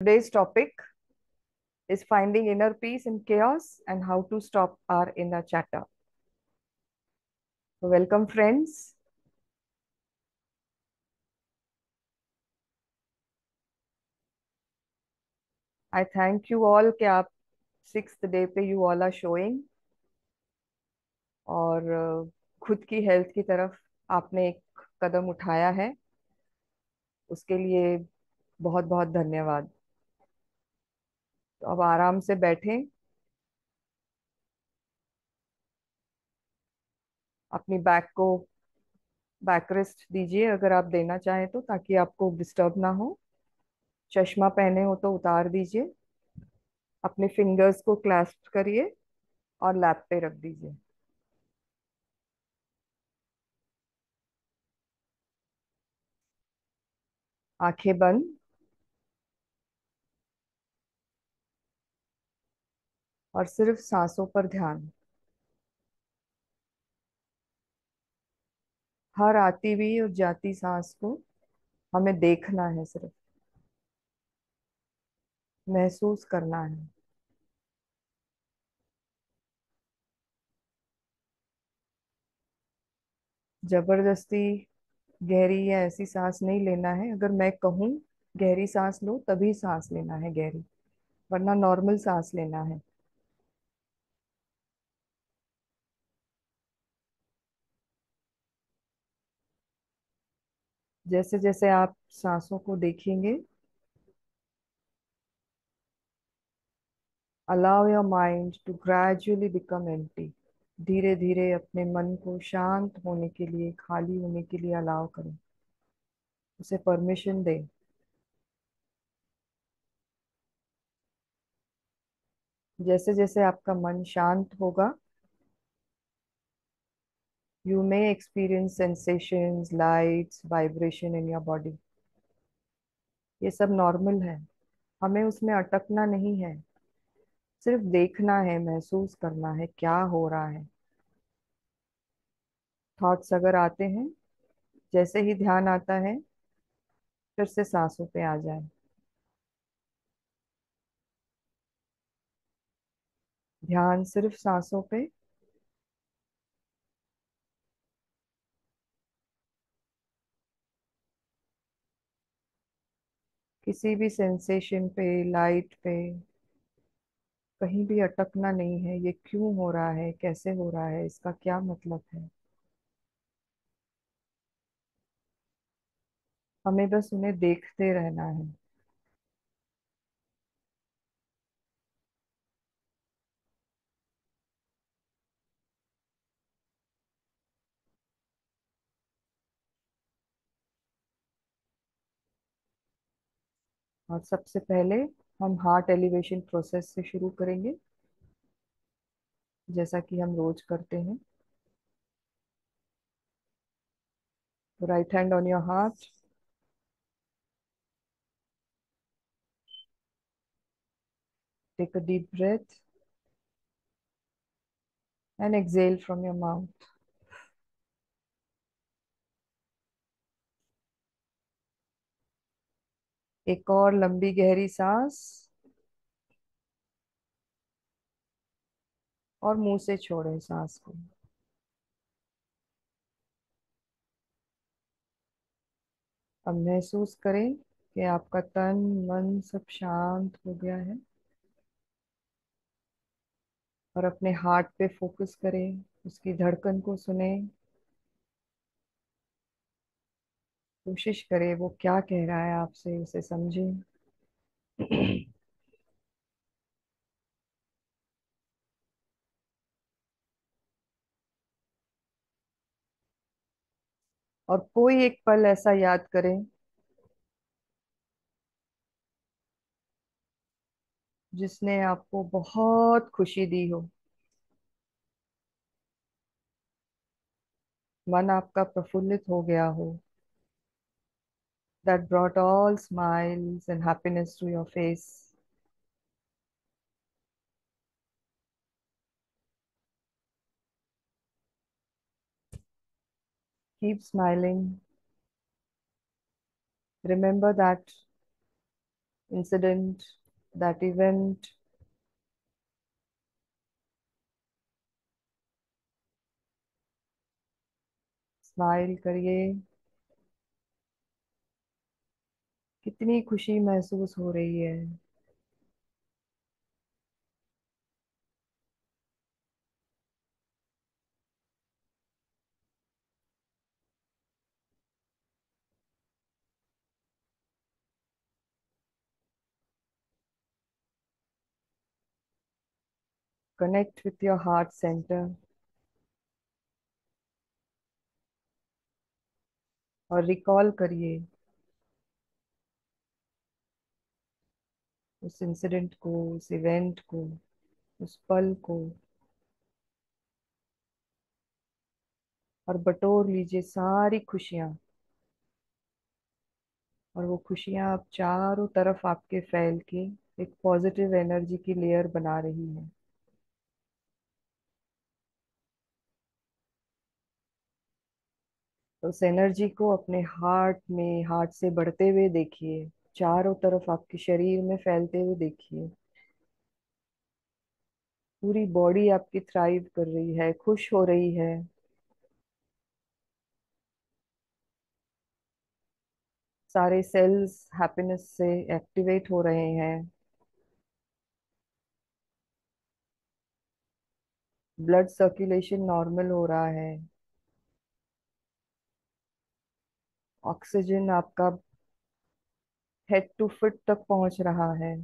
Today's topic is finding inner peace in chaos and how to stop our inner chatter. Welcome, friends. I thank you all कि आप sixth day पे you all are showing और खुद की health की तरफ आपने एक कदम उठाया है, उसके लिए बहुत बहुत धन्यवाद। तो अब आराम से बैठें, अपनी बैक रेस्ट दीजिए अगर आप देना चाहें तो, ताकि आपको डिस्टर्ब ना हो। चश्मा पहने हो तो उतार दीजिए, अपने फिंगर्स को क्लैस्प करिए और लैप पे रख दीजिए। आंखें बंद और सिर्फ सांसों पर ध्यान। हर आती हुई और जाती सांस को हमें देखना है, सिर्फ महसूस करना है। जबरदस्ती गहरी या ऐसी सांस नहीं लेना है। अगर मैं कहूँ गहरी सांस लो, तभी सांस लेना है गहरी, वरना नॉर्मल सांस लेना है। जैसे जैसे आप सांसों को देखेंगे, allow your mind to gradually become empty. धीरे धीरे अपने मन को शांत होने के लिए, खाली होने के लिए अलाउ करें, उसे परमिशन दें। जैसे जैसे आपका मन शांत होगा, you may experience sensations, lights, vibration in your body. ये सब नॉर्मल है, हमें उसमें अटकना नहीं है। सिर्फ देखना है, महसूस करना है क्या हो रहा है। थॉट्स अगर आते हैं, जैसे ही ध्यान आता है, फिर से सांसों पे आ जाए। ध्यान सिर्फ सांसों पे। किसी भी सेंसेशन पे, लाइट पे कहीं भी अटकना नहीं है। ये क्यों हो रहा है, कैसे हो रहा है, इसका क्या मतलब है। हमें बस उन्हें देखते रहना है। और सबसे पहले हम हार्ट एलिवेशन प्रोसेस से शुरू करेंगे, जैसा कि हम रोज करते हैं। तो right hand on your heart, take a deep breath and exhale from your mouth. एक और लंबी गहरी सांस और मुंह से छोड़ें सांस को। अब महसूस करें कि आपका तन मन सब शांत हो गया है, और अपने हार्ट पे फोकस करें, उसकी धड़कन को सुने। कोशिश करें वो क्या कह रहा है आपसे, उसे समझें। और कोई एक पल ऐसा याद करें जिसने आपको बहुत खुशी दी हो, मन आपका प्रफुल्लित हो गया हो, that brought all smiles and happiness to your face. Keep smiling. Remember that incident, that event. Smile करिए। कितनी खुशी महसूस हो रही है। Connect with your heart centre और रिकॉल करिए उस इंसिडेंट को, उस इवेंट को, उस पल को, और बटोर लीजिए सारी खुशियां। और वो खुशियां अब चारों तरफ आपके फैल के एक पॉजिटिव एनर्जी की लेयर बना रही है। तो उस एनर्जी को अपने हार्ट में, हार्ट से बढ़ते हुए देखिए, चारों तरफ आपके शरीर में फैलते हुए देखिए। पूरी बॉडी आपकी थ्राइव कर रही है, खुश हो रही है। सारे सेल्स हैप्पीनेस से एक्टिवेट हो रहे हैं। ब्लड सर्कुलेशन नॉर्मल हो रहा है। ऑक्सीजन आपका हेड टू फुट तक पहुंच रहा है।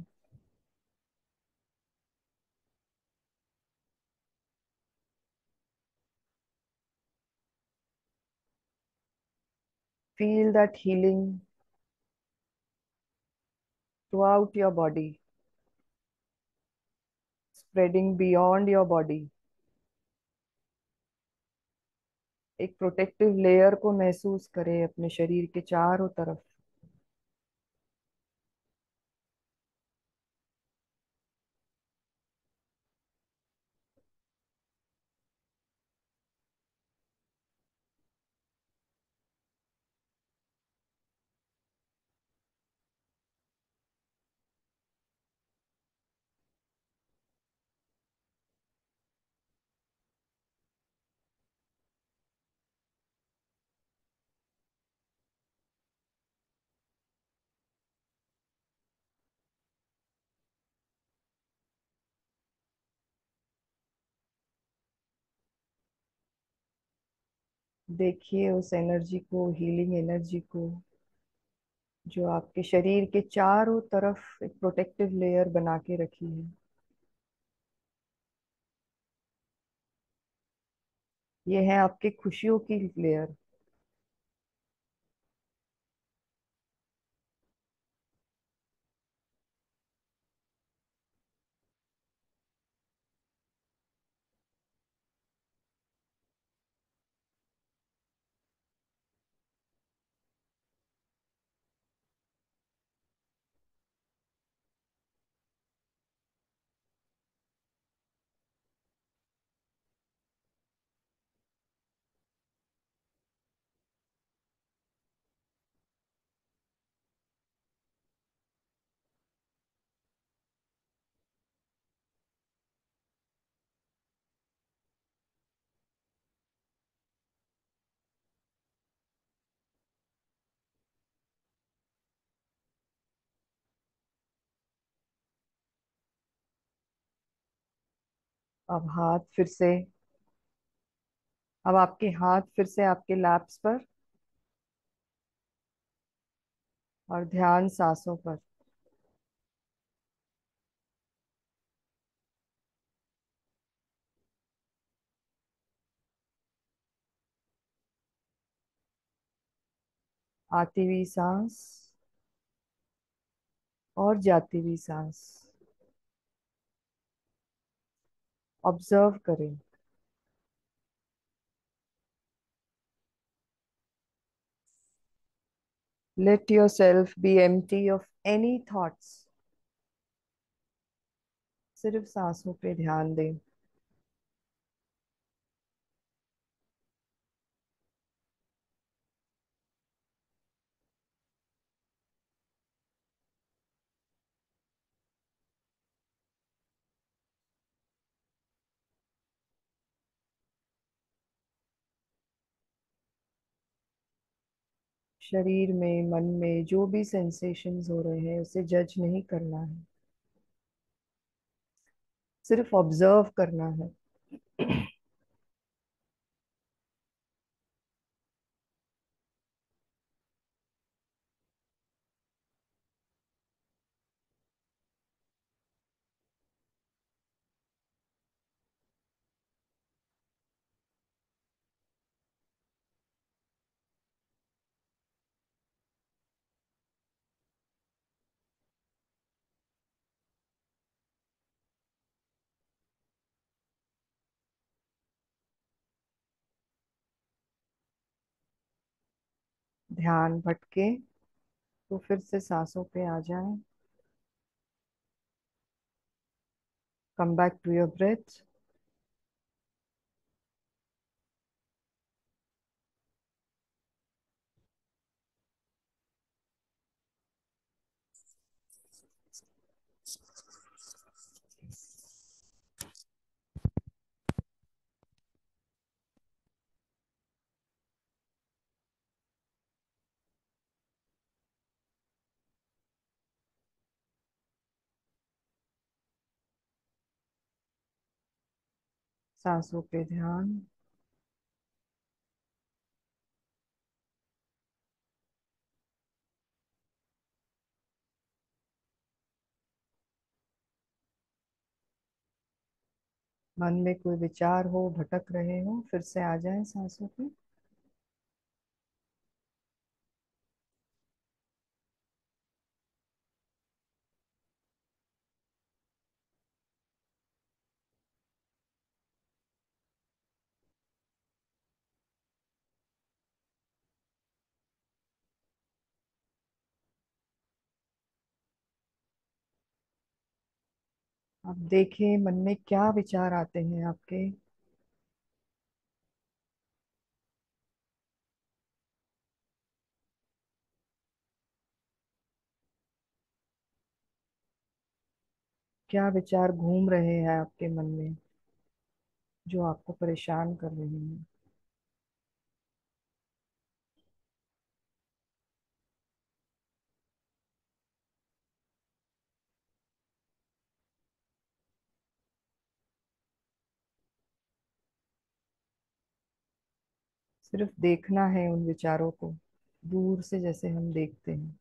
Feel that healing through out your body, spreading beyond your body. एक प्रोटेक्टिव लेयर को महसूस करें अपने शरीर के चारों तरफ। देखिए उस एनर्जी को, हीलिंग एनर्जी को, जो आपके शरीर के चारों तरफ एक प्रोटेक्टिव लेयर बना के रखी है। ये है आपके खुशियों की लेयर। अब हाथ फिर से, अब आपके हाथ फिर से आपके लैप्स पर, और ध्यान सांसों पर। आती हुई सांस और जाती हुई सांस ऑब्जर्व करें। Let your self be empty of any thoughts. सिर्फ सांसों पे ध्यान दें। शरीर में, मन में जो भी सेंसेशंस हो रहे हैं उसे जज नहीं करना है, सिर्फ ऑब्जर्व करना है। ध्यान भटके तो फिर से सांसों पे आ जाए। Come back to your breath. सांसों पे ध्यान। मन में कोई विचार हो, भटक रहे हो, फिर से आ जाए सांसों पे। आप देखें मन में क्या विचार आते हैं आपके। क्या विचार घूम रहे हैं आपके मन में जो आपको परेशान कर रहे हैं। सिर्फ देखना है उन विचारों को, दूर से जैसे हम देखते हैं।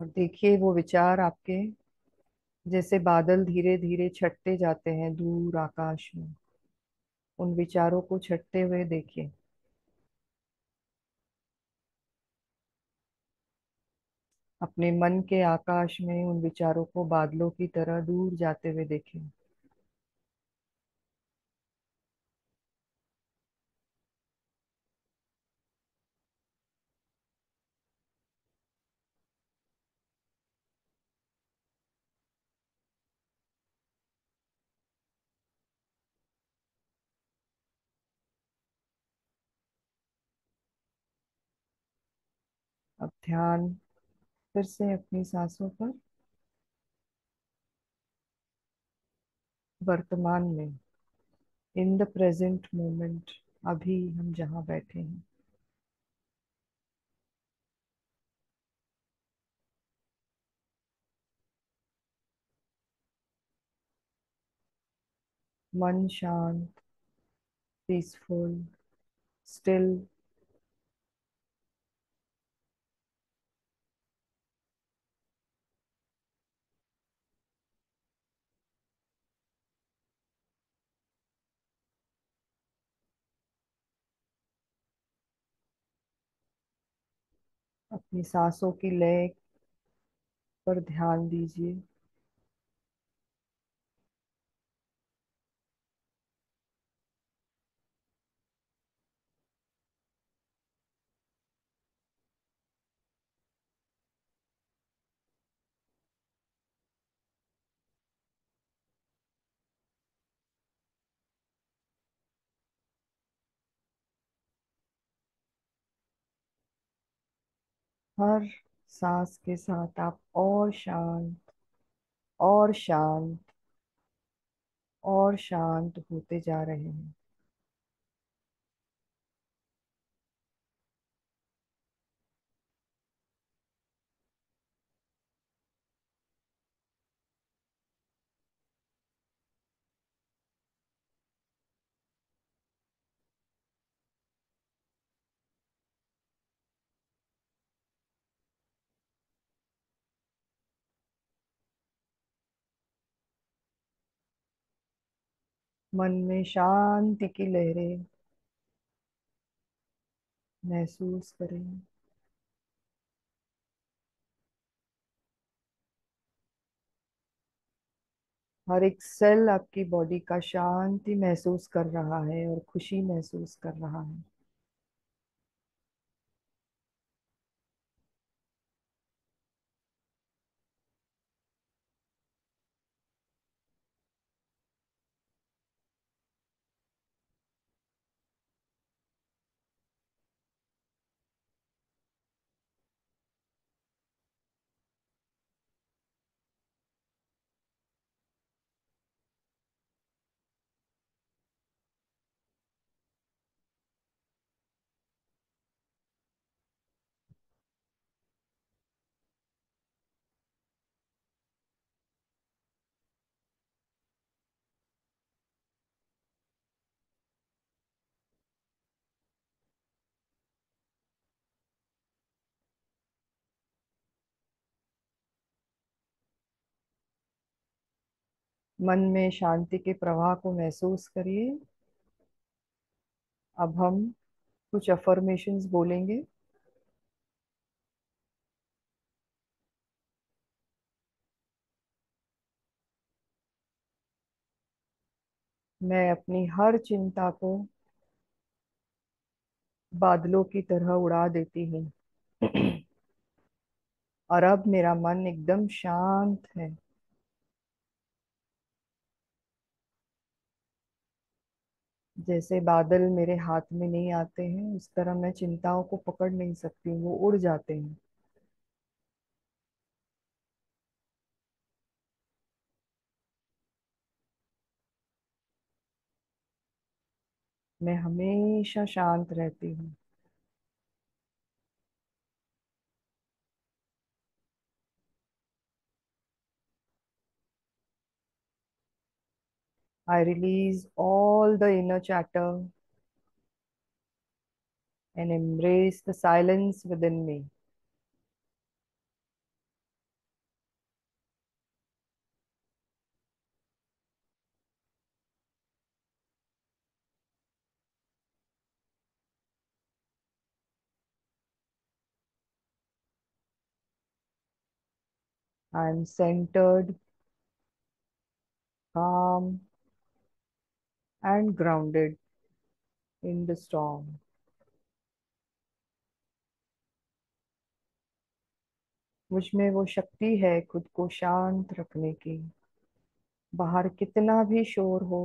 और देखिए वो विचार आपके जैसे बादल धीरे धीरे छटते जाते हैं दूर आकाश में। उन विचारों को छटते हुए देखिए। अपने मन के आकाश में उन विचारों को बादलों की तरह दूर जाते हुए देखें। अब ध्यान फिर से अपनी सांसों पर, वर्तमान में, इन द प्रेजेंट मोमेंट, अभी हम जहाँ बैठे हैं। मन शांत, पीसफुल, स्टिल। अपनी सांसों की लय पर ध्यान दीजिए। हर सांस के साथ आप और शांत और शांत और शांत होते जा रहे हैं। मन में शांति की लहरें महसूस करें। हर एक सेल आपकी बॉडी का शांति महसूस कर रहा है और खुशी महसूस कर रहा है। मन में शांति के प्रवाह को महसूस करिए। अब हम कुछ अफर्मेशंस बोलेंगे। मैं अपनी हर चिंता को बादलों की तरह उड़ा देती हूँ। और अब मेरा मन एकदम शांत है। जैसे बादल मेरे हाथ में नहीं आते हैं, उस तरह मैं चिंताओं को पकड़ नहीं सकती हूँ, वो उड़ जाते हैं। मैं हमेशा शांत रहती हूँ। I release all the inner chatter and embrace the silence within me. I am centered, calm, and grounded in the storm. मुझ में वो शक्ति है खुद को शांत रखने की। बाहर कितना भी शोर हो,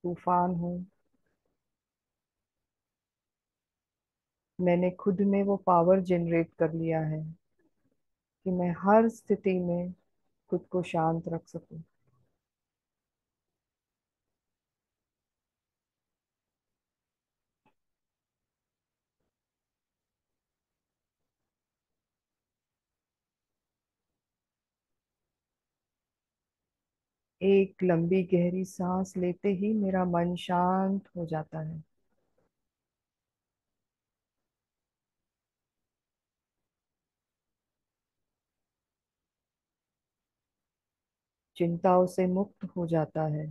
तूफान हो, मैंने खुद में वो पावर जनरेट कर लिया है कि मैं हर स्थिति में खुद को शांत रख सकूं। एक लंबी गहरी सांस लेते ही मेरा मन शांत हो जाता है। चिंताओं से मुक्त हो जाता है।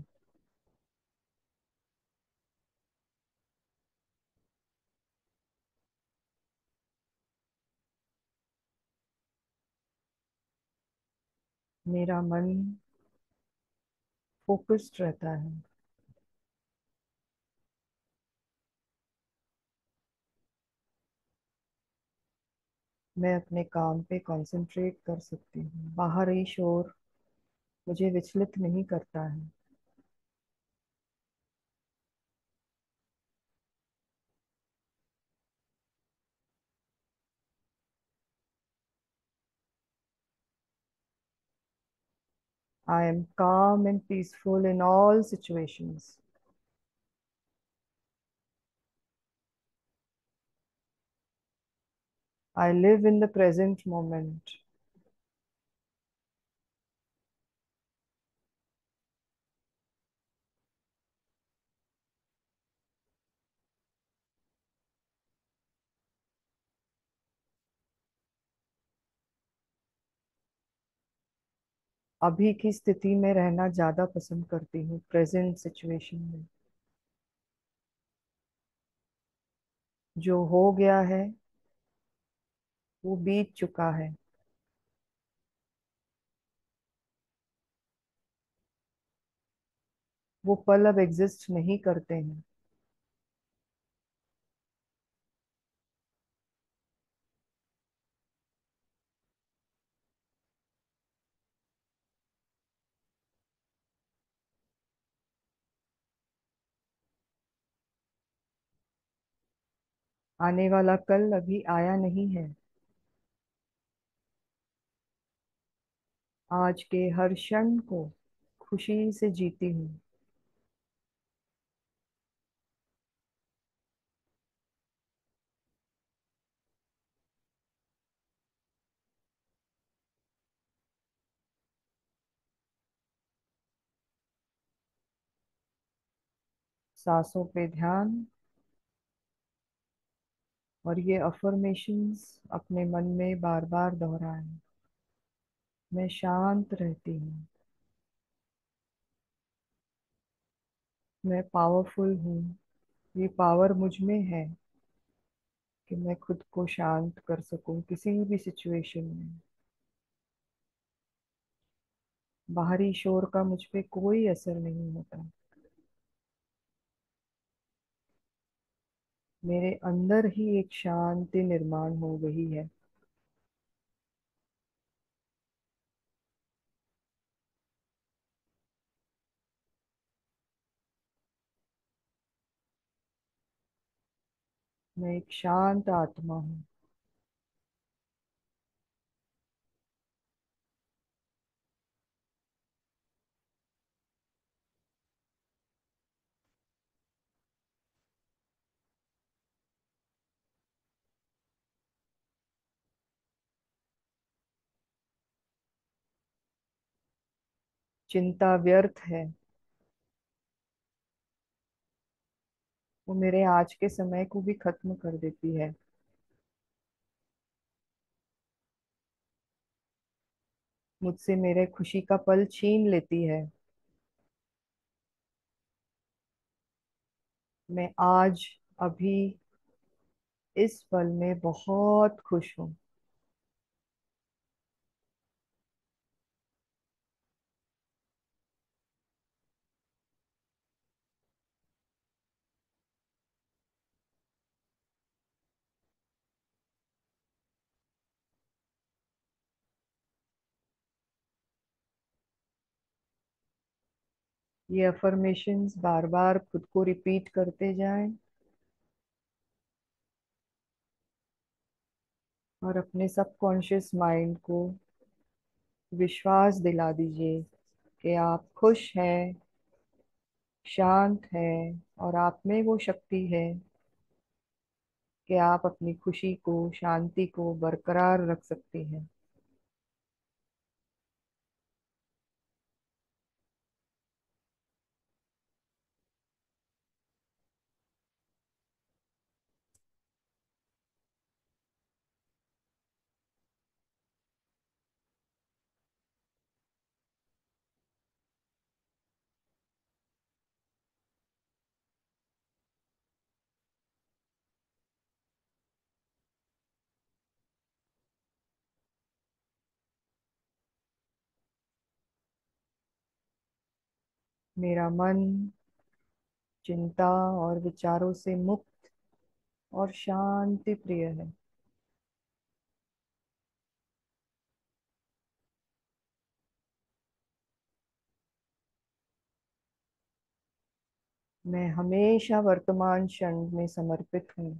मेरा मन फोकस्ड रहता है। मैं अपने काम पे कंसंट्रेट कर सकती हूँ। बाहरी शोर मुझे विचलित नहीं करता है। I am calm and peaceful in all situations. I live in the present moment. अभी की स्थिति में रहना ज्यादा पसंद करती हूँ, प्रेजेंट सिचुएशन में। जो हो गया है वो बीत चुका है। वो पल अब एग्जिस्ट नहीं करते हैं। आने वाला कल अभी आया नहीं है। आज के हर क्षण को खुशी से जीती हूँ। सांसों पे ध्यान और ये अफर्मेशंस अपने मन में बार बार दोहराएं। मैं शांत रहती हूँ। मैं पावरफुल हूँ। ये पावर मुझ में है कि मैं खुद को शांत कर सकूं किसी भी सिचुएशन में। बाहरी शोर का मुझ पे कोई असर नहीं होता। मेरे अंदर ही एक शांति निर्माण हो गई है। मैं एक शांत आत्मा हूँ। चिंता व्यर्थ है। वो मेरे आज के समय को भी खत्म कर देती है। मुझसे मेरे खुशी का पल छीन लेती है। मैं आज अभी इस पल में बहुत खुश हूँ। ये अफर्मेशंस बार बार खुद को रिपीट करते जाएं और अपने सबकॉन्शियस माइंड को विश्वास दिला दीजिए कि आप खुश हैं, शांत हैं और आप में वो शक्ति है कि आप अपनी खुशी को, शांति को बरकरार रख सकते हैं। मेरा मन चिंता और विचारों से मुक्त और शांति प्रिय है। मैं हमेशा वर्तमान क्षण में समर्पित हूँ।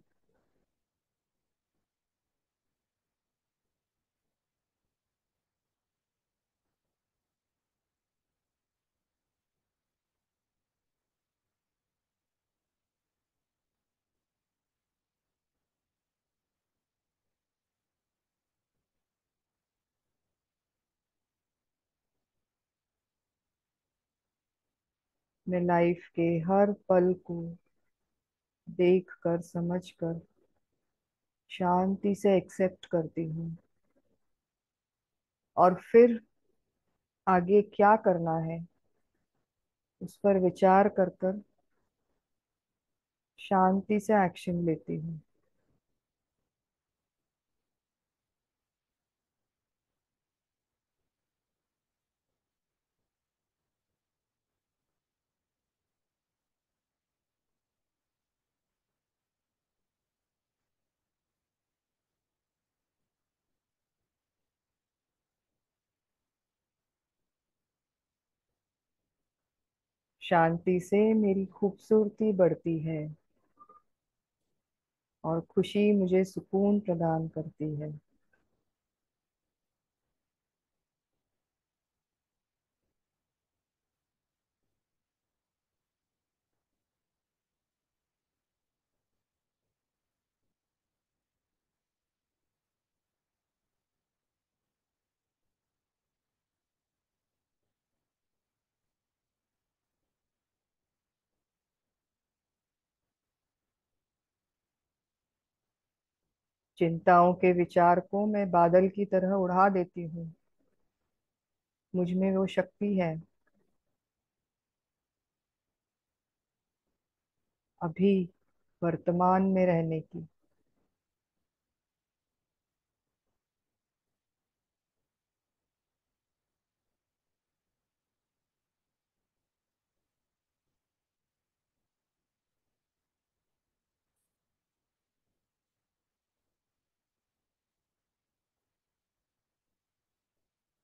मैं लाइफ के हर पल को देख कर समझ कर शांति से एक्सेप्ट करती हूँ। और फिर आगे क्या करना है उस पर विचार कर कर शांति से एक्शन लेती हूँ। शांति से मेरी खूबसूरती बढ़ती है और खुशी मुझे सुकून प्रदान करती है। चिंताओं के विचार को मैं बादल की तरह उड़ा देती हूँ। मुझ में वो शक्ति है अभी वर्तमान में रहने की।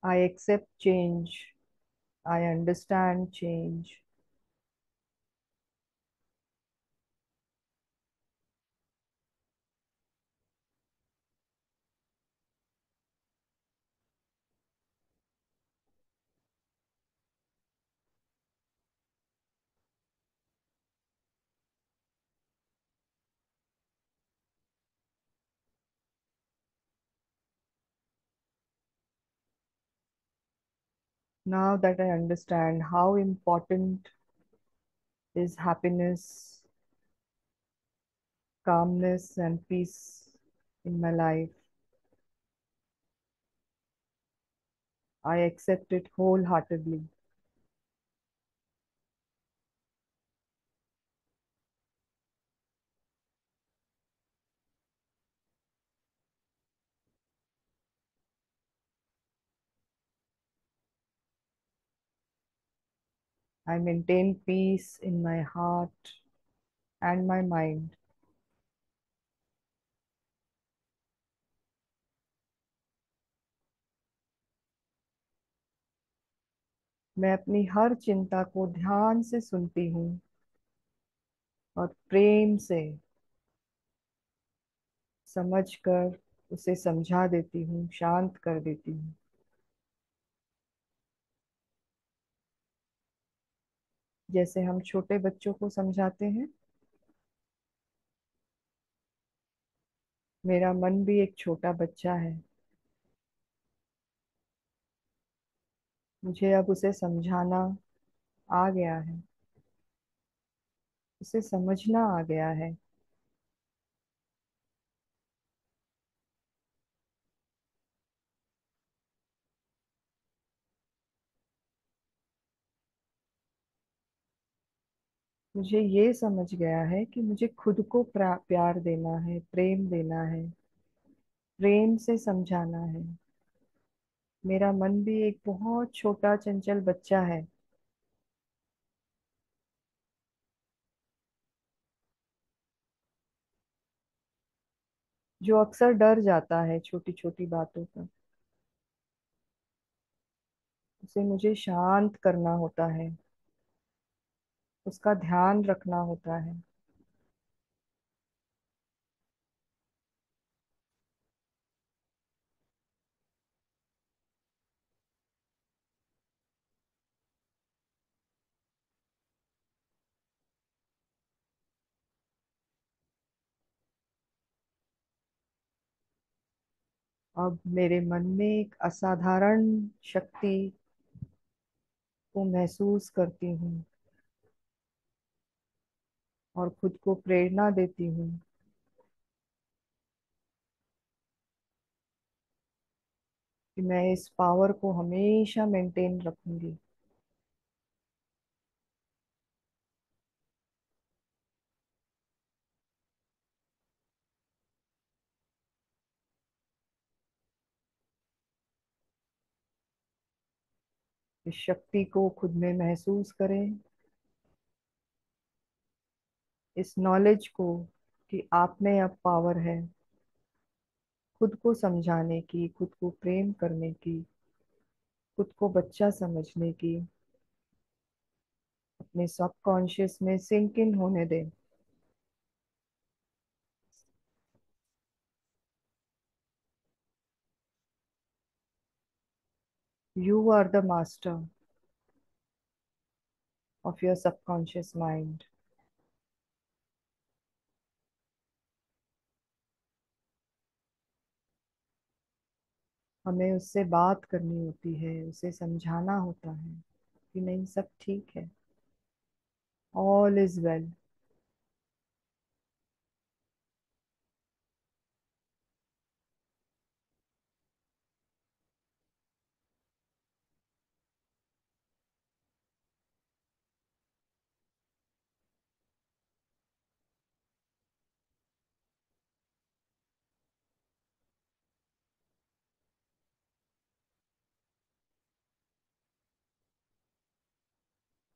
I accept change. I understand change. Now that I understand how important is happiness, calmness, and peace in my life, I accept it wholeheartedly. I maintain peace in my heart and my mind. मैं अपनी हर चिंता को ध्यान से सुनती हूँ और प्रेम से समझकर उसे समझा देती हूँ, शांत कर देती हूँ। जैसे हम छोटे बच्चों को समझाते हैं, मेरा मन भी एक छोटा बच्चा है। मुझे अब उसे समझाना आ गया है, उसे समझना आ गया है। मुझे ये समझ गया है कि मुझे खुद को प्यार देना है, प्रेम देना है, प्रेम से समझाना है। मेरा मन भी एक बहुत छोटा चंचल बच्चा है जो अक्सर डर जाता है छोटी छोटी बातों पर। उसे मुझे शांत करना होता है, उसका ध्यान रखना होता है। अब मेरे मन में एक असाधारण शक्ति को महसूस करती हूँ। और खुद को प्रेरणा देती हूँ कि मैं इस पावर को हमेशा मेंटेन रखूंगी। इस शक्ति को खुद में महसूस करें, इस नॉलेज को कि आप में अब पावर है खुद को समझाने की, खुद को प्रेम करने की, खुद को बच्चा समझने की। अपने सबकॉन्शियस में सिंक इन होने दें। You are the master of your subconscious mind. हमें उससे बात करनी होती है, उसे समझाना होता है कि नहीं, सब ठीक है, ऑल इज वेल।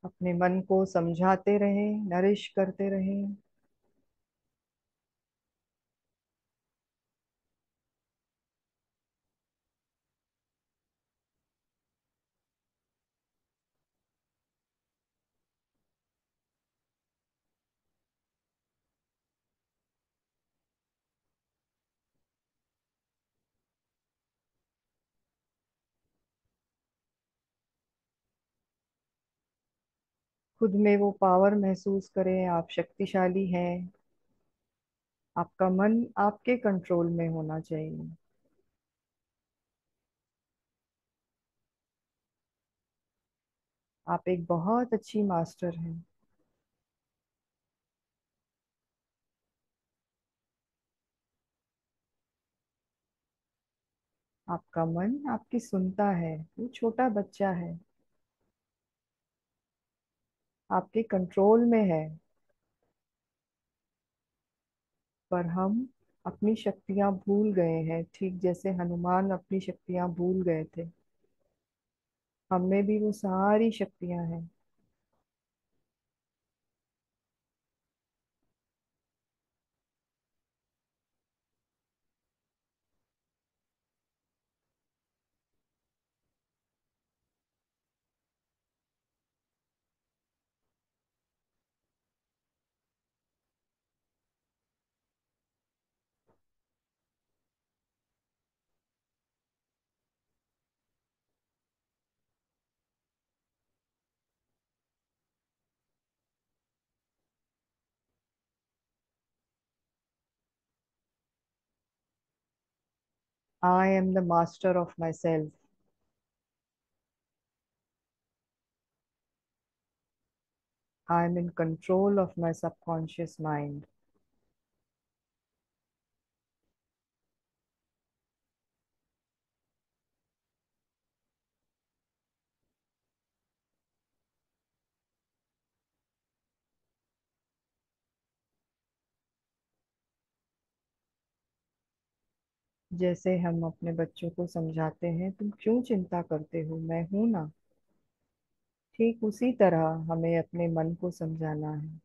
अपने मन को समझाते रहें, नरिश करते रहें। खुद में वो पावर महसूस करें, आप शक्तिशाली हैं। आपका मन आपके कंट्रोल में होना चाहिए। आप एक बहुत अच्छी मास्टर हैं। आपका मन आपकी सुनता है, वो छोटा बच्चा है, आपके कंट्रोल में है। पर हम अपनी शक्तियां भूल गए हैं, ठीक जैसे हनुमान अपनी शक्तियां भूल गए थे। हम में भी वो सारी शक्तियां हैं। I am the master of my self. I am in control of my subconscious mind. जैसे हम अपने बच्चों को समझाते हैं, तुम क्यों चिंता करते हो, मैं हूं ना। ठीक उसी तरह हमें अपने मन को समझाना है।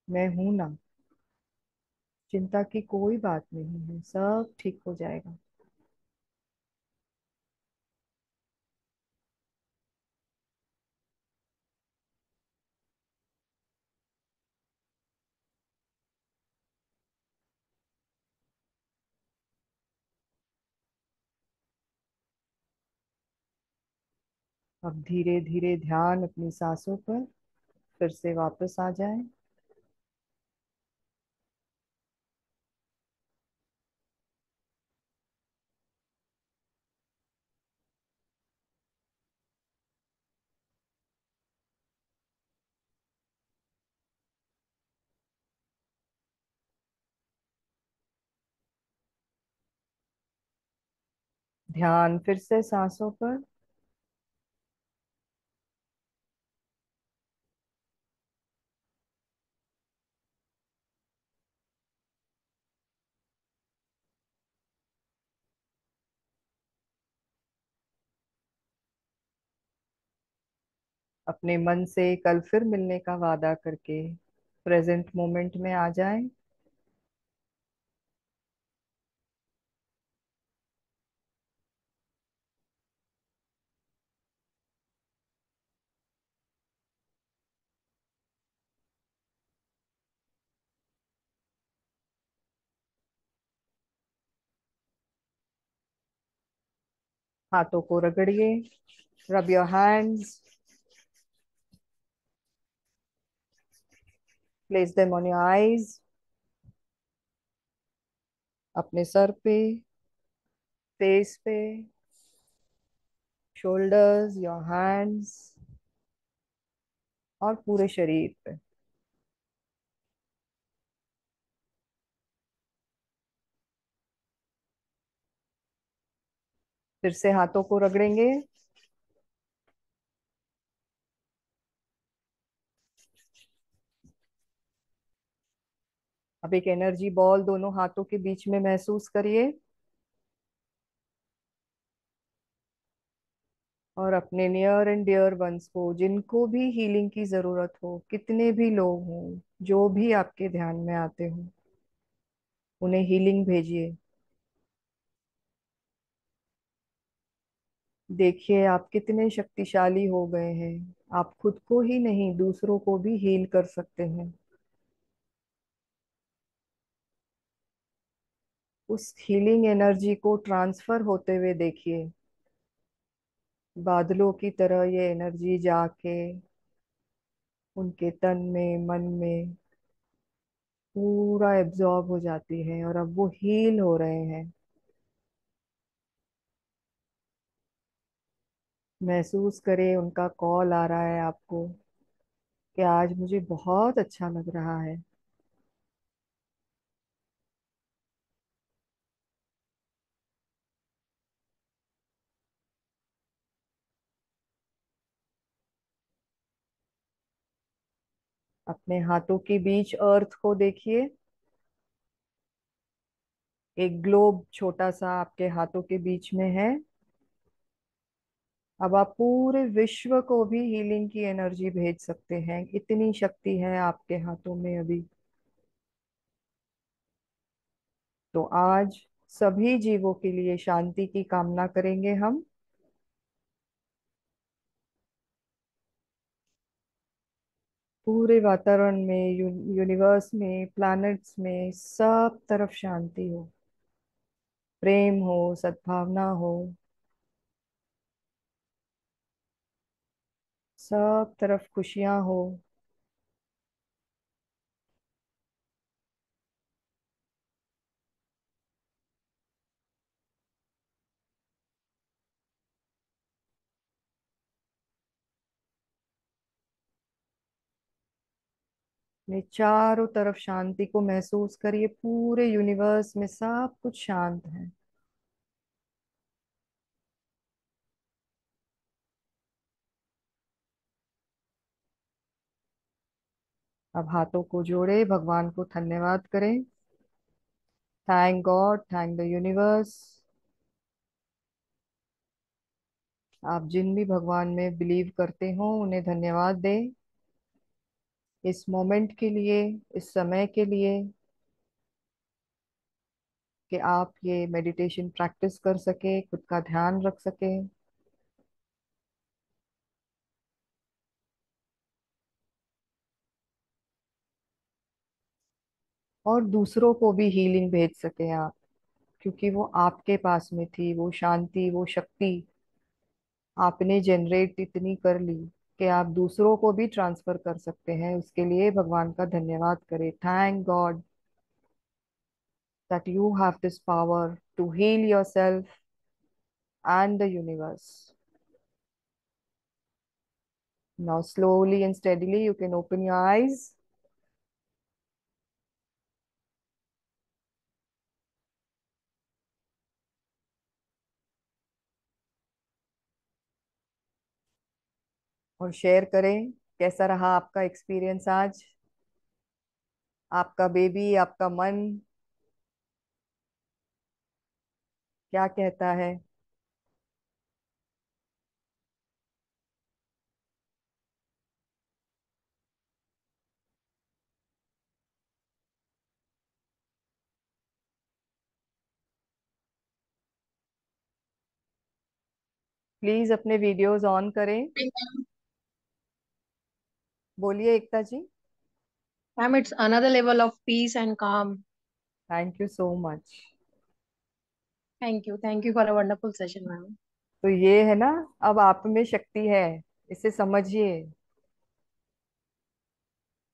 मैं हूं ना। चिंता की कोई बात नहीं है, सब ठीक हो जाएगा। अब धीरे धीरे ध्यान अपनी सांसों पर फिर से वापस आ जाए। ध्यान फिर से सांसों पर। अपने मन से कल फिर मिलने का वादा करके प्रेजेंट मोमेंट में आ जाएं। हाथों को रगड़िए। Rub your hands. Place them on your eyes. अपने सर पे, फेस पे, शोल्डर्स, योर हैंड्स और पूरे शरीर पे। फिर से हाथों को रगड़ेंगे। अब एक एनर्जी बॉल दोनों हाथों के बीच में महसूस करिए। और अपने नियर एंड डियर वंस को, जिनको भी हीलिंग की जरूरत हो, कितने भी लोग हों, जो भी आपके ध्यान में आते हो, उन्हें हीलिंग भेजिए। देखिए आप कितने शक्तिशाली हो गए हैं। आप खुद को ही नहीं, दूसरों को भी हील कर सकते हैं। उस हीलिंग एनर्जी को ट्रांसफर होते हुए देखिए। बादलों की तरह ये एनर्जी जाके उनके तन में, मन में पूरा एब्जॉर्ब हो जाती है और अब वो हील हो रहे हैं। महसूस करें उनका कॉल आ रहा है आपको कि आज मुझे बहुत अच्छा लग रहा है। अपने हाथों के बीच अर्थ को देखिए। एक ग्लोब छोटा सा आपके हाथों के बीच में है। अब आप पूरे विश्व को भी हीलिंग की एनर्जी भेज सकते हैं, इतनी शक्ति है आपके हाथों में अभी। तो आज सभी जीवों के लिए शांति की कामना करेंगे हम। पूरे वातावरण में, यूनिवर्स में, प्लैनेट्स में, सब तरफ शांति हो, प्रेम हो, सद्भावना हो। सब तरफ खुशियां हो। अपने चारों तरफ शांति को महसूस करिए। पूरे यूनिवर्स में सब कुछ शांत है। अब हाथों को जोड़े, भगवान को धन्यवाद करें। Thank God, thank the universe. आप जिन भी भगवान में बिलीव करते हो उन्हें धन्यवाद दें, इस मोमेंट के लिए, इस समय के लिए, कि आप ये मेडिटेशन प्रैक्टिस कर सके, खुद का ध्यान रख सके। और दूसरों को भी हीलिंग भेज सके आप, क्योंकि वो आपके पास में थी, वो शांति, वो शक्ति आपने जनरेट इतनी कर ली कि आप दूसरों को भी ट्रांसफर कर सकते हैं। उसके लिए भगवान का धन्यवाद करें। Thank God that you have this power to heal yourself and the universe. Now, slowly and steadily, you can open your eyes. और शेयर करें कैसा रहा आपका एक्सपीरियंस आज। आपका बेबी, आपका मन क्या कहता है? प्लीज अपने वीडियोस ऑन करें। बोलिए एकता जी। Ma'am, it's another level of peace and calm. Thank you so much. Thank you. Thank you for a wonderful session, ma'am. तो ये है ना, अब आप में शक्ति है, इसे समझिए।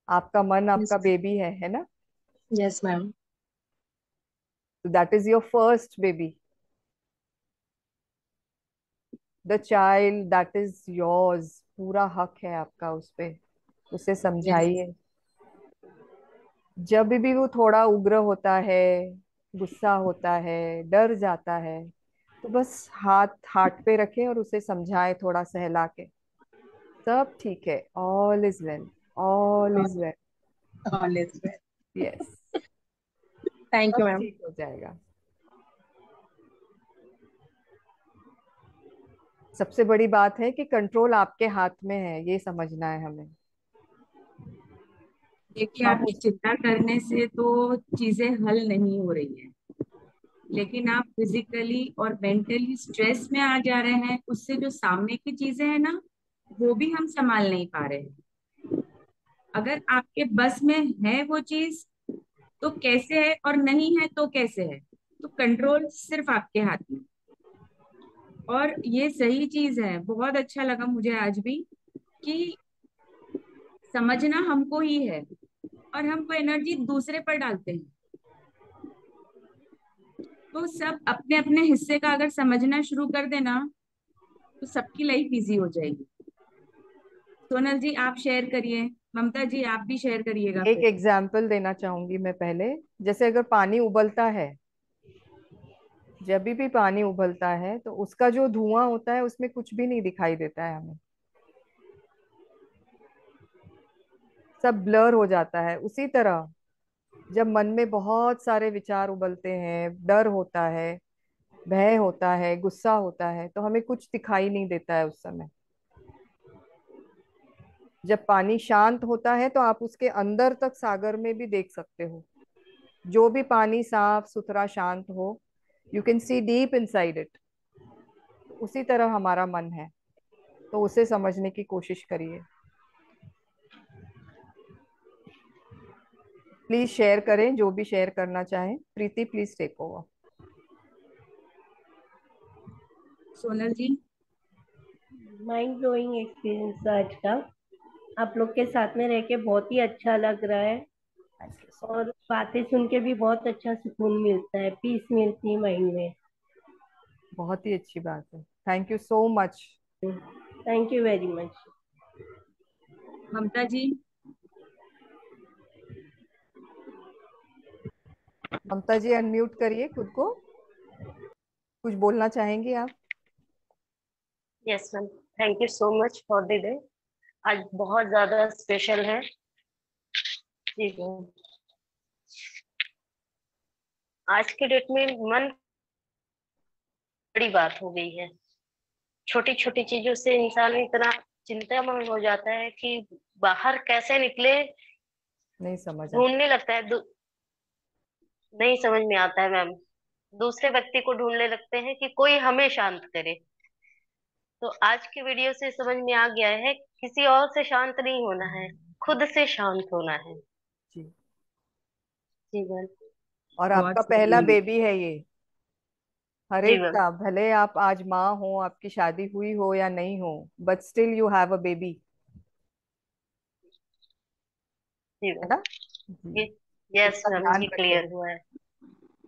आपका मन आपका Yes. बेबी है ना? Yes, ma'am. तो that is your first baby, the child that is yours. पूरा हक है आपका उस पे। उसे Yes. समझाइए। जब भी वो थोड़ा उग्र होता है, गुस्सा होता है, डर जाता है, तो बस हाथ हाथ पे रखें और उसे समझाएं थोड़ा सहला के। सब ठीक है, all is well, all All, is well. all is well. Yes, Thank you, सब ma'am. ठीक हो जाएगा। सबसे बड़ी बात है कि कंट्रोल आपके हाथ में है, ये समझना है हमें। देखिए, आप आप उस चिंता करने से तो चीजें हल नहीं हो रही हैं, लेकिन आप फिजिकली और मेंटली स्ट्रेस में आ जा रहे हैं। उससे जो सामने की चीजें हैं ना, वो भी हम संभाल नहीं पा रहे हैं। अगर आपके बस में है वो चीज, तो कैसे है, और नहीं है तो कैसे है। तो कंट्रोल सिर्फ आपके हाथ में। और ये सही चीज है, बहुत अच्छा लगा मुझे आज भी कि समझना हमको ही है, और हम वो एनर्जी दूसरे पर डालते हैं। तो सब अपने अपने हिस्से का अगर समझना शुरू कर देना, तो सबकी लाइफ इजी हो जाएगी। सोनल जी, आप शेयर करिए। ममता जी, आप भी शेयर करिएगा एक फिर। एग्जाम्पल देना चाहूंगी मैं पहले। जैसे अगर पानी उबलता है, जब भी पानी उबलता है तो उसका जो धुआं होता है उसमें कुछ भी नहीं दिखाई देता है हमें, सब ब्लर हो जाता है। उसी तरह जब मन में बहुत सारे विचार उबलते हैं, डर होता है, भय होता है, गुस्सा होता है, तो हमें कुछ दिखाई नहीं देता है उस समय। जब पानी शांत होता है तो आप उसके अंदर तक सागर में भी देख सकते हो। जो भी पानी साफ सुथरा शांत हो, you can see deep inside it. उसी तरह हमारा मन है, तो उसे समझने की कोशिश करिए। प्लीज शेयर करें, जो भी शेयर करना चाहें। Preeti, please take over. Sonal ji. Mind blowing experience आज का। आप लोग के साथ में रह के बहुत ही अच्छा लग रहा है। थैंक यू सो और मच। बातें सुन के भी बहुत अच्छा सुकून मिलता है, पीस मिलती है माइंड में। बहुत ही अच्छी बात है, thank you so much. Thank you very much. Mamta ji. Mamta ji, unmute करिए खुद को। कुछ बोलना चाहेंगी आप? Yes ma'am, thank you so much for the day. आज बहुत ज्यादा स्पेशल है जी मैम। आज के डेट में मन बड़ी बात हो गई है। छोटी छोटी चीजों से इंसान इतना चिंतामग्न हो जाता है कि बाहर कैसे निकले नहीं समझ आता। ढूंढने लगता है। नहीं समझ में आता है मैम। दूसरे व्यक्ति को ढूंढने लगते हैं कि कोई हमें शांत करे। तो आज की वीडियो से समझ में आ गया है, किसी और से शांत नहीं होना है, खुद से शांत होना है। जी। जी मैम। और बहुत आपका पहला सही। बेबी है ये, हर जी एक मैम। का। भले आप आज माँ हो, आपकी शादी हुई हो या नहीं हो, but still you have a baby, जी है मैम। ना? जी। यस इसका मैम, ध्यान जी रखें। क्लियर हुआ है।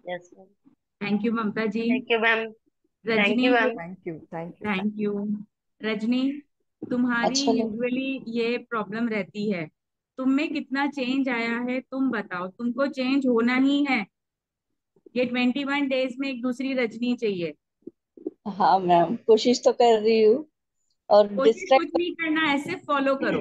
Yes ma'am. Thank you Mamta ji. Thank you ma'am. Thank Rajni. You ma'am. Thank you, thank you. Thank you. Rajni, तुम्हारी अच्छा लगा। यूजुअली ये प्रॉब्लम रहती है। तुम में कितना चेंज आया है तुम बताओ। तुमको चेंज होना ही है। ये 21 डेज में एक दूसरी रजनी चाहिए। हाँ मैम, कोशिश तो कर रही हूँ। और कोशिश कुछ डिस्ट्रैक्ट। नहीं करना, ऐसे फॉलो करो।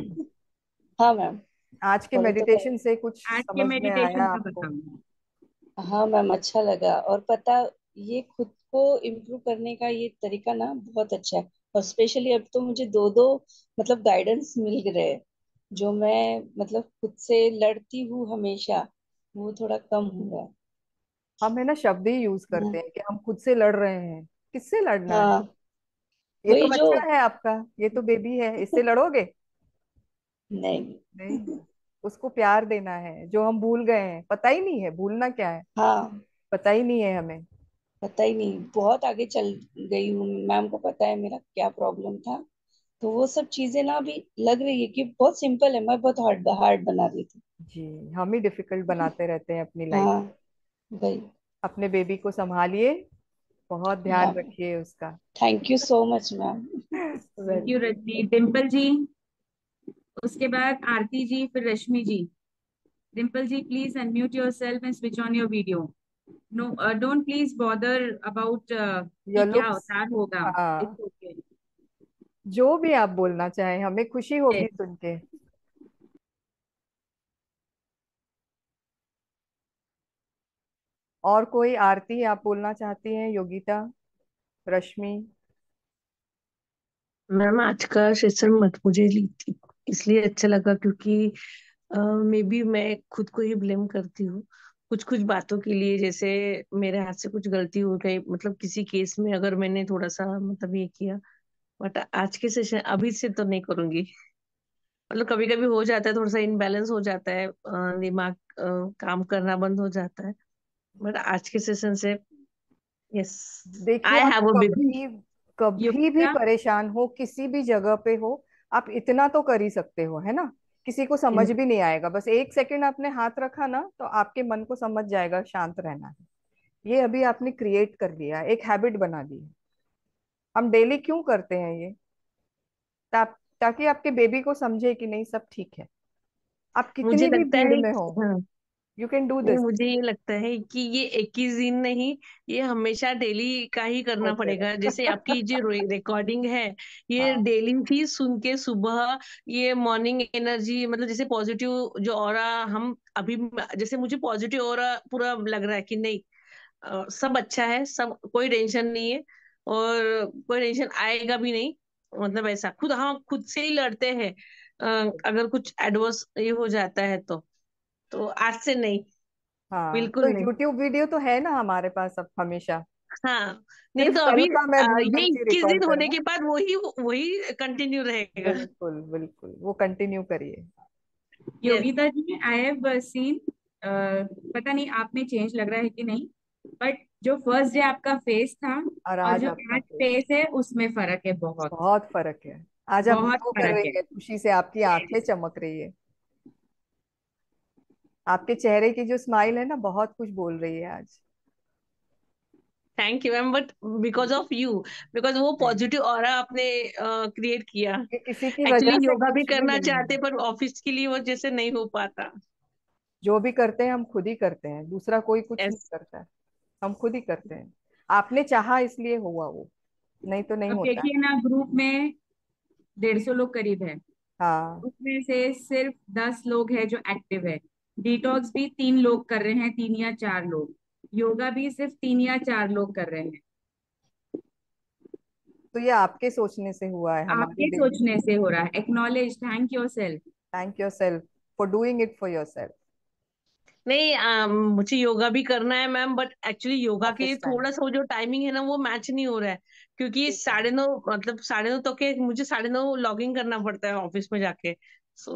हाँ मैम, आज के फॉलो तो कर। मेडिटेशन से कुछ आज के समझ में आया मेडिटेशन का आपको? बताओ। हाँ मैम, अच्छा लगा। और पता, ये खुद को इम्प्रूव करने का ये तरीका ना बहुत अच्छा है। और स्पेशली अब तो मुझे दो दो मतलब गाइडेंस मिल रहे हैं। जो मैं मतलब खुद से लड़ती हूँ हमेशा, वो थोड़ा कम हुआ हम है ना शब्द ही यूज है। करते हैं कि हम खुद से लड़ रहे हैं। किससे लड़ना है? हाँ, ये तो वही जो। बच्चा है आपका, ये तो बेबी है, इससे लड़ोगे? नहीं। नहीं। उसको प्यार देना है, जो हम भूल गए हैं। पता ही नहीं है भूलना क्या है, हाँ, पता ही नहीं है हमें। पता ही नहीं, बहुत आगे चल गई हूँ। मैम को पता है मेरा क्या प्रॉब्लम था। तो वो सब चीजें ना अभी लग रही है कि बहुत सिंपल है, मैं बहुत हार्ड हार्ड बना रही थी। जी, हम ही डिफिकल्ट बनाते रहते हैं अपनी लाइफ। हाँ, वही। अपने बेबी को संभालिए, बहुत ध्यान हाँ, रखिए उसका। Thank you so much ma'am. Thank you welcome. Rajni. Dimple ji, उसके बाद आरती जी, फिर Rashmi ji. Dimple ji, please unmute your self and switch on your video. No, don't please bother about कि योर क्या लुक्स। अवतार होगा। हाँ, इट्स ओके। जो भी आप बोलना चाहें, हमें खुशी होगी सुन के। और कोई? आरती आप बोलना चाहती हैं? योगिता, रश्मि? मैम आज का सेशन मत मुझे इसलिए अच्छा लगा क्योंकि मे बी मैं खुद को ही ब्लेम करती हूँ कुछ कुछ बातों के लिए। जैसे मेरे हाथ से कुछ गलती हो गई, मतलब किसी केस में अगर मैंने थोड़ा सा मतलब ये किया। बट आज के सेशन अभी से तो नहीं करूंगी। मतलब कभी कभी हो जाता है, थोड़ा सा इनबैलेंस हो जाता है, दिमाग काम करना बंद हो जाता है। बट आज के सेशन से यस, देखिए, आई आप हैव अ बेबी। कभी कभी भी योगिता, परेशान हो, किसी भी जगह पे हो, आप इतना तो कर ही सकते हो, है ना? किसी को समझ भी नहीं आएगा। बस एक सेकंड आपने हाथ रखा ना, तो आपके मन को समझ जाएगा शांत रहना है। ये अभी आपने क्रिएट कर लिया, एक हैबिट बना ली है। हम डेली क्यों करते हैं ये? ताकि आपके बेबी को समझे कि नहीं, सब ठीक है। आप मुझे कितनी भी लगता भीड़ है में हो, हाँ, यू कैन डू नहीं दिस। मुझे ये लगता है कि ये 21 दिन नहीं, ये हमेशा डेली का ही करना होते पड़ेगा। जैसे आपकी जो रहे। रिकॉर्डिंग है, ये हाँ, डेली ही सुन के सुबह ये मॉर्निंग एनर्जी, मतलब जैसे पॉजिटिव जो ऑरा हम अभी, जैसे मुझे पॉजिटिव ऑरा पूरा लग रहा है कि नहीं, सब अच्छा है, सब कोई टेंशन नहीं है और कोई टेंशन आएगा भी नहीं। मतलब ऐसा खुद, हाँ खुद से ही लड़ते हैं। अगर कुछ एडवर्स ये हो जाता है तो आज से नहीं, हाँ, तो बिल्कुल नहीं। यूट्यूब वीडियो तो है ना हमारे पास अब हमेशा। हाँ, नहीं सिर्फ तो कल अभी का मैं भूल ये गई थी 21 रिकॉर्ड दिन होने करना। के बाद वही वही कंटिन्यू रहेगा। बिल्कुल बिल्कुल, वो कंटिन्यू करिए। Yes. Yogita ji, I have seen, पता नहीं आप में चेंज लग रहा है कि नहीं, बट जो फर्स्ट डे आपका फेस था और और आज जो आपका आज फेस, फेस है उसमें फर्क है बहुत। बहुत फर्क है। आज आप बहुत ग्लो कर फर्क रही है। है खुशी से, आपकी आंखें यस। चमक रही है। आपके चेहरे की जो स्माइल है ना, बहुत कुछ बोल रही है आज। Thank you ma'am, but because of you, because वो नहीं, पॉजिटिव ऑरा आपने क्रिएट किया। ये किसी की वजह एक्चुअली से योगा भी कुछ भी करना नहीं है। चाहते पर ऑफिस के लिए वो जैसे नहीं हो पाता। जो भी करते हैं हम खुद ही करते हैं, दूसरा कोई कुछ नहीं यस। करता है। हम खुद ही करते हैं। आपने चाहा इसलिए हुआ वो, नहीं तो नहीं अब होता है। देखिए ना, ग्रुप में 150 लोग करीब है, हाँ, उसमें से सिर्फ 10 लोग हैं जो एक्टिव है। डिटॉक्स भी 3 लोग कर रहे हैं, 3 या 4 लोग। योगा भी सिर्फ 3 या 4 लोग कर रहे हैं। तो ये आपके सोचने से हुआ है, हमारी आपके बेबी। सोचने से हो रहा है। Acknowledge, thank your self. Thank your self for doing it for your self. नहीं, मुझे योगा भी करना है मैम, बट एक्चुअली योगा के ऑफिस टाइम, थोड़ा सा वो जो टाइमिंग है ना वो मैच नहीं हो रहा है। क्योंकि ठीक है। 9:30, मतलब 9:30 तो के मुझे 9:30 लॉगिंग करना पड़ता है ऑफिस में जाके। सो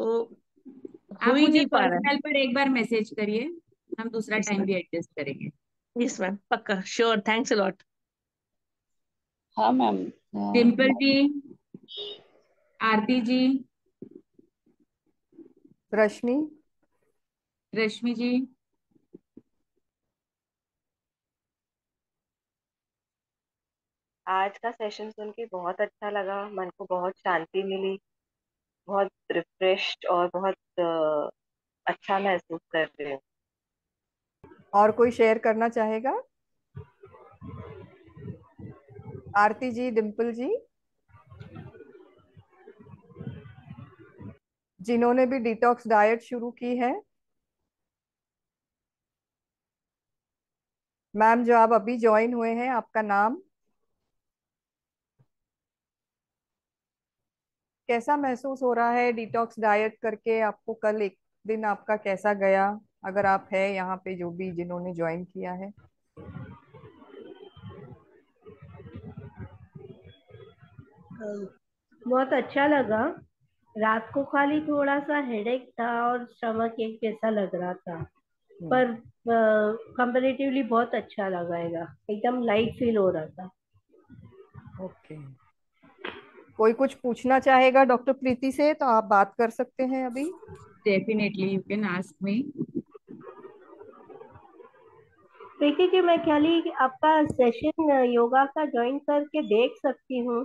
हो आप ही मुझे नहीं पा रहा पर्सनल पर एक बार मैसेज करिए, हम दूसरा है। टाइम भी एडजस्ट करेंगे। यस मैम, पक्का, श्योर, थैंक्स अ लॉट। हाँ मैम। डिम्पल जी, आरती जी, रश्मि, रश्मि जी। आज का सेशन सुन के बहुत अच्छा लगा, मन को बहुत शांति मिली, बहुत रिफ्रेश्ड और बहुत अच्छा महसूस कर रही हूँ। और कोई शेयर करना चाहेगा? आरती जी, डिम्पल जी? जिन्होंने भी डिटॉक्स डाइट शुरू की है, मैम जो आप अभी ज्वाइन हुए हैं, आपका नाम, कैसा महसूस हो रहा है डिटॉक्स डाइट करके? आपको कल एक दिन आपका कैसा गया? अगर आप है यहाँ पे जो भी जिन्होंने ज्वाइन किया है। बहुत अच्छा लगा। रात को खाली थोड़ा सा हेडेक था और स्टमक एक जैसा लग रहा था, हम्म, पर कंपेरेटिवली बहुत अच्छा लगाएगा, एकदम लाइट फील हो रहा था। ओके। कोई कुछ पूछना चाहेगा डॉक्टर प्रीति से तो आप बात कर सकते हैं अभी। Definitely you can ask me. Preeti ji, मैं खाली आपका सेशन योगा का ज्वाइन करके देख सकती हूँ?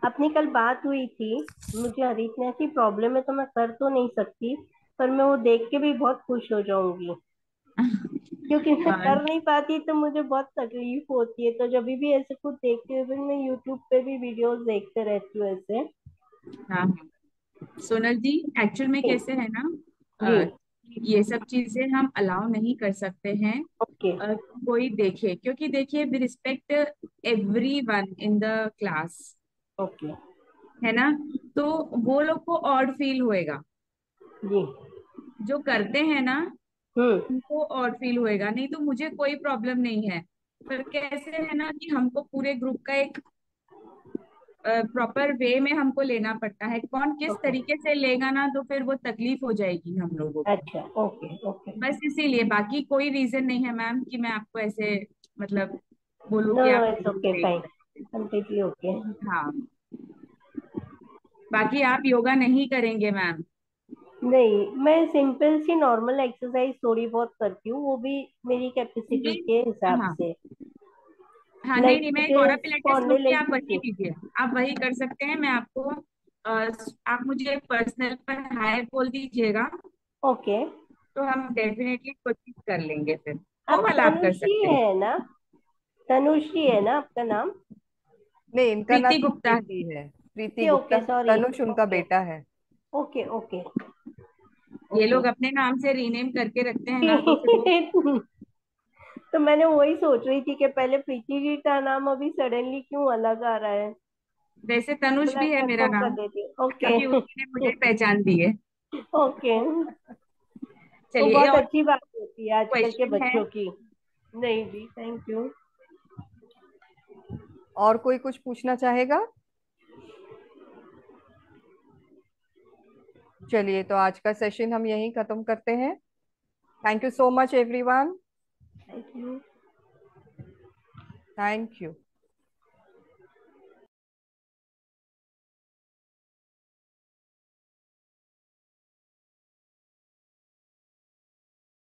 अपनी कल बात हुई थी, मुझे अरीथमिया की प्रॉब्लम है तो मैं कर तो नहीं सकती, पर मैं वो देख के भी बहुत खुश हो जाऊंगी, क्योंकि मैं कर नहीं पाती तो मुझे बहुत तकलीफ होती है। तो जब भी ऐसे कुछ देखती हूँ, फिर मैं यूट्यूब पे भी वीडियोस देखते रहती हूँ ऐसे। हाँ हाँ, सोनल जी, एक्चुअल में जी। कैसे है ना, जी। अ, ये सब चीजें हम अलाउ नहीं कर सकते हैं। ओके। अ, कोई देखे, क्योंकि देखिए we respect every one in the class, okay. है ना। तो वो लोग को ऑड फील होएगा, जी। जो करते हैं ना हम्म। उनको ऑड फील होएगा। नहीं तो मुझे कोई प्रॉब्लम नहीं है, पर कैसे है ना कि हमको पूरे ग्रुप का एक प्रॉपर वे में हमको लेना पड़ता है। कौन किस ओके। तरीके से लेगा ना, तो फिर वो तकलीफ हो जाएगी हम लोगों को। अच्छा। ओके। ओके। बस इसीलिए, बाकी कोई रीजन नहीं है मैम कि मैं आपको ऐसे मतलब बोलूँ नो कि नो, आप इट्स ओके, नहीं फाइन, करें। Completely okay. हाँ, बाकी आप योगा नहीं करेंगे मैम? नहीं, मैं सिंपल सी नॉर्मल एक्सरसाइज थोड़ी बहुत करती हूँ, वो भी मेरी कैपेसिटी नहीं, के हिसाब हाँ से। हाँ, नहीं लाइक नहीं, मैं एक और पिलेटेस लूंगी, आप वही स्पॉन्डिलिटिस। लीजिए। आप वही कर सकते हैं। मैं आपको आप मुझे पर्सनल पर हाय बोल दीजिएगा, ओके। तो हम डेफिनेटली कोशिश कर लेंगे फिर। वो आप वाला आप कर तनुश्री सकते हैं। है ना? तनुश्री है ना आपका नाम? नहीं, इनका नाम प्रीति तो गुप्ता। प्रीति है, Preeti okay Gupta. Okay, sorry. Tanush उनका ओके। बेटा है। ओके। ओके। ये ओके। लोग अपने नाम से रीनेम करके रखते हैं ना, तो फिर वो तो मैंने वही सोच रही थी कि पहले प्रीति जी का नाम अभी सडनली क्यों अलग आ रहा है। वैसे तनुष बोला भी है मेरा कंफर्म कर नाम, देती हूँ। ओके। क्योंकि उसी ने मुझे पहचान दी है। ओके। वो चलिए, बहुत और अच्छी बात होती है आजकल के क्वेश्चन है? बच्चों की। नहीं जी, थैंक यू। और कोई कुछ पूछना चाहेगा? चलिए, तो आज का सेशन हम यहीं खत्म करते हैं। Thank you so much everyone. Thank you. Thank you.